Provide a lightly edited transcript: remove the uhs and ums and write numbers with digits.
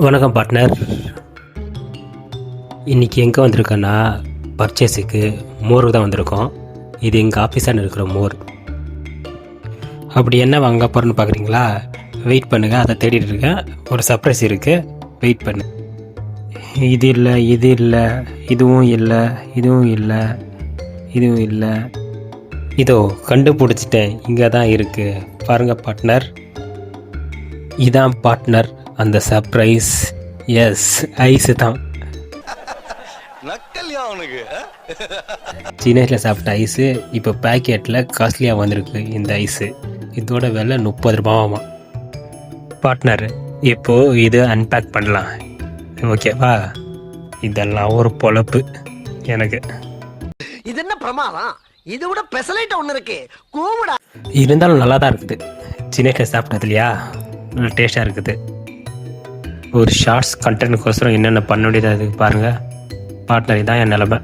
வணக்கம் பார்ட்னர். இன்றைக்கி எங்கே வந்திருக்கேன்னா பர்ச்சேஸுக்கு மோருக்கு தான் வந்திருக்கோம். இது எங்கள் ஆஃபீஸான இருக்கிற மோர். அப்படி என்ன வாங்க போகிறேன்னு பார்க்குறீங்களா? வெயிட் பண்ணுங்கள், அதை தேடிட்டு இருக்கேன். ஒரு சர்ப்ரைஸ் இருக்குது, வெயிட் பண்ணு. இது இல்லை, இது இல்லை, இதுவும் இல்லை, இதுவும் இல்லை, இதுவும் இல்லை. இதோ கண்டுபிடிச்சிட்டேன், இங்கே தான் இருக்குது. பாருங்கள் பார்ட்னர், இதான் பார்ட்னர் அந்த சர்ப்ரைஸ். எஸ், ஐஸு தான். சின்ன வயசில் சாப்பிட்ட ஐஸு இப்போ பேக்கெட்டில் காஸ்ட்லியாக வந்திருக்கு. இந்த ஐஸு இதோட விலை 30 ரூபாவாமா. பார்ட்னர், இப்போது இது அன்பேக் பண்ணலாம், ஓகேவா? இதெல்லாம் ஒரு பொழப்பு எனக்கு. இது என்ன பிரமாதம்? இது விட பெசலைட் ஒன்று இருக்கு, கூவிடா. இருந்தாலும் நல்லா தான் இருக்குது. சின்ன வயசில் சாப்பிட்டது இல்லையா, நல்லா டேஸ்ட்டாக இருக்குது. ஒரு ஷார்ட்ஸ் கண்டென்ட்கோசரம் என்னென்ன பண்ண வேண்டியது அதுக்கு பாருங்கள் பார்ட்னர். இதான் என் நிலமை.